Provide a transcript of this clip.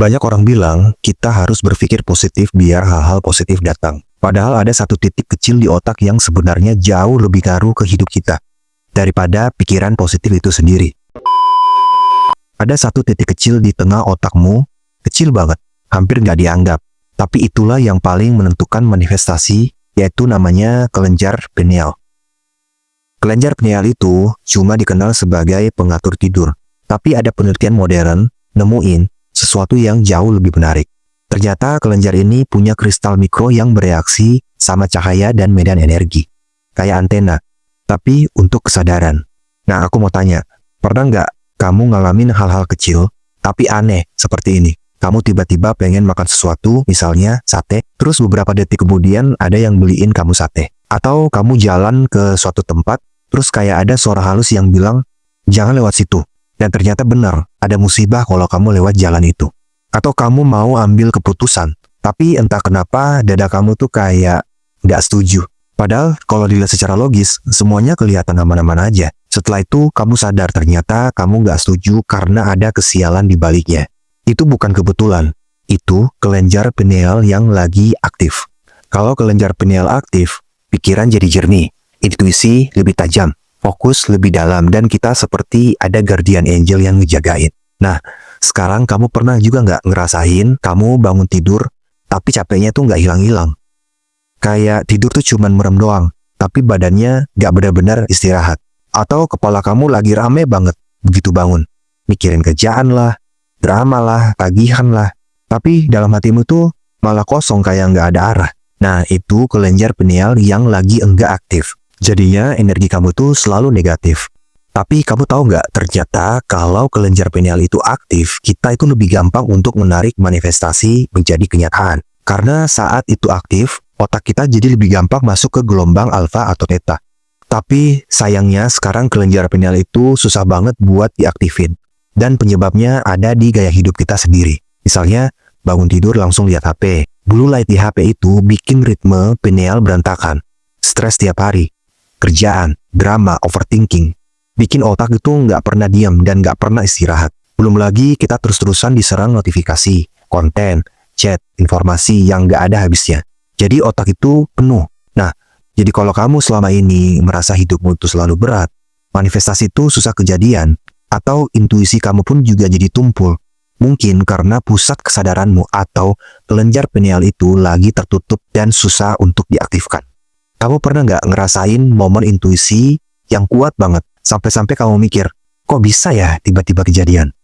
Banyak orang bilang kita harus berpikir positif biar hal-hal positif datang. Padahal ada satu titik kecil di otak yang sebenarnya jauh lebih ngaruh ke hidup kita daripada pikiran positif itu sendiri. Ada satu titik kecil di tengah otakmu, kecil banget, hampir nggak dianggap. Tapi itulah yang paling menentukan manifestasi, yaitu namanya kelenjar pineal. Kelenjar pineal itu cuma dikenal sebagai pengatur tidur. Tapi ada penelitian modern nemuin sesuatu yang jauh lebih menarik. Ternyata kelenjar ini punya kristal mikro yang bereaksi sama cahaya dan medan energi. Kayak antena, tapi untuk kesadaran. Nah, aku mau tanya, pernah nggak kamu ngalamin hal-hal kecil, tapi aneh seperti ini? Kamu tiba-tiba pengen makan sesuatu, misalnya sate, terus beberapa detik kemudian ada yang beliin kamu sate. Atau kamu jalan ke suatu tempat, terus kayak ada suara halus yang bilang, jangan lewat situ. Dan ternyata benar, ada musibah kalau kamu lewat jalan itu. Atau kamu mau ambil keputusan, tapi entah kenapa dada kamu tuh kayak nggak setuju. Padahal kalau dilihat secara logis, semuanya kelihatan aman-aman aja. Setelah itu kamu sadar ternyata kamu nggak setuju karena ada kesialan di baliknya. Itu bukan kebetulan, itu kelenjar pineal yang lagi aktif. Kalau kelenjar pineal aktif, pikiran jadi jernih, intuisi lebih tajam, fokus lebih dalam, dan kita seperti ada guardian angel yang ngejagain. Nah, sekarang kamu pernah juga nggak ngerasain kamu bangun tidur, tapi capeknya tuh nggak hilang-hilang? Kayak tidur tuh cuman merem doang, tapi badannya nggak benar-benar istirahat. Atau kepala kamu lagi rame banget begitu bangun. Mikirin kerjaan lah, drama lah, tagihan lah. Tapi dalam hatimu tuh malah kosong kayak nggak ada arah. Nah, itu kelenjar pineal yang lagi enggak aktif. Jadinya energi kamu tuh selalu negatif. Tapi kamu tahu nggak, ternyata kalau kelenjar pineal itu aktif, kita itu lebih gampang untuk menarik manifestasi menjadi kenyataan. Karena saat itu aktif, otak kita jadi lebih gampang masuk ke gelombang alfa atau theta. Tapi sayangnya sekarang kelenjar pineal itu susah banget buat diaktifin. Dan penyebabnya ada di gaya hidup kita sendiri. Misalnya, bangun tidur langsung lihat HP. Blue light di HP itu bikin ritme pineal berantakan. Stres tiap hari. Kerjaan, drama, overthinking. Bikin otak itu nggak pernah diam dan nggak pernah istirahat. Belum lagi kita terus-terusan diserang notifikasi, konten, chat, informasi yang nggak ada habisnya. Jadi otak itu penuh. Nah, jadi kalau kamu selama ini merasa hidupmu itu selalu berat, manifestasi itu susah kejadian, atau intuisi kamu pun juga jadi tumpul. Mungkin karena pusat kesadaranmu atau kelenjar pineal itu lagi tertutup dan susah untuk diaktifkan. Kamu pernah nggak ngerasain momen intuisi yang kuat banget, sampai-sampai kamu mikir, kok bisa ya tiba-tiba kejadian?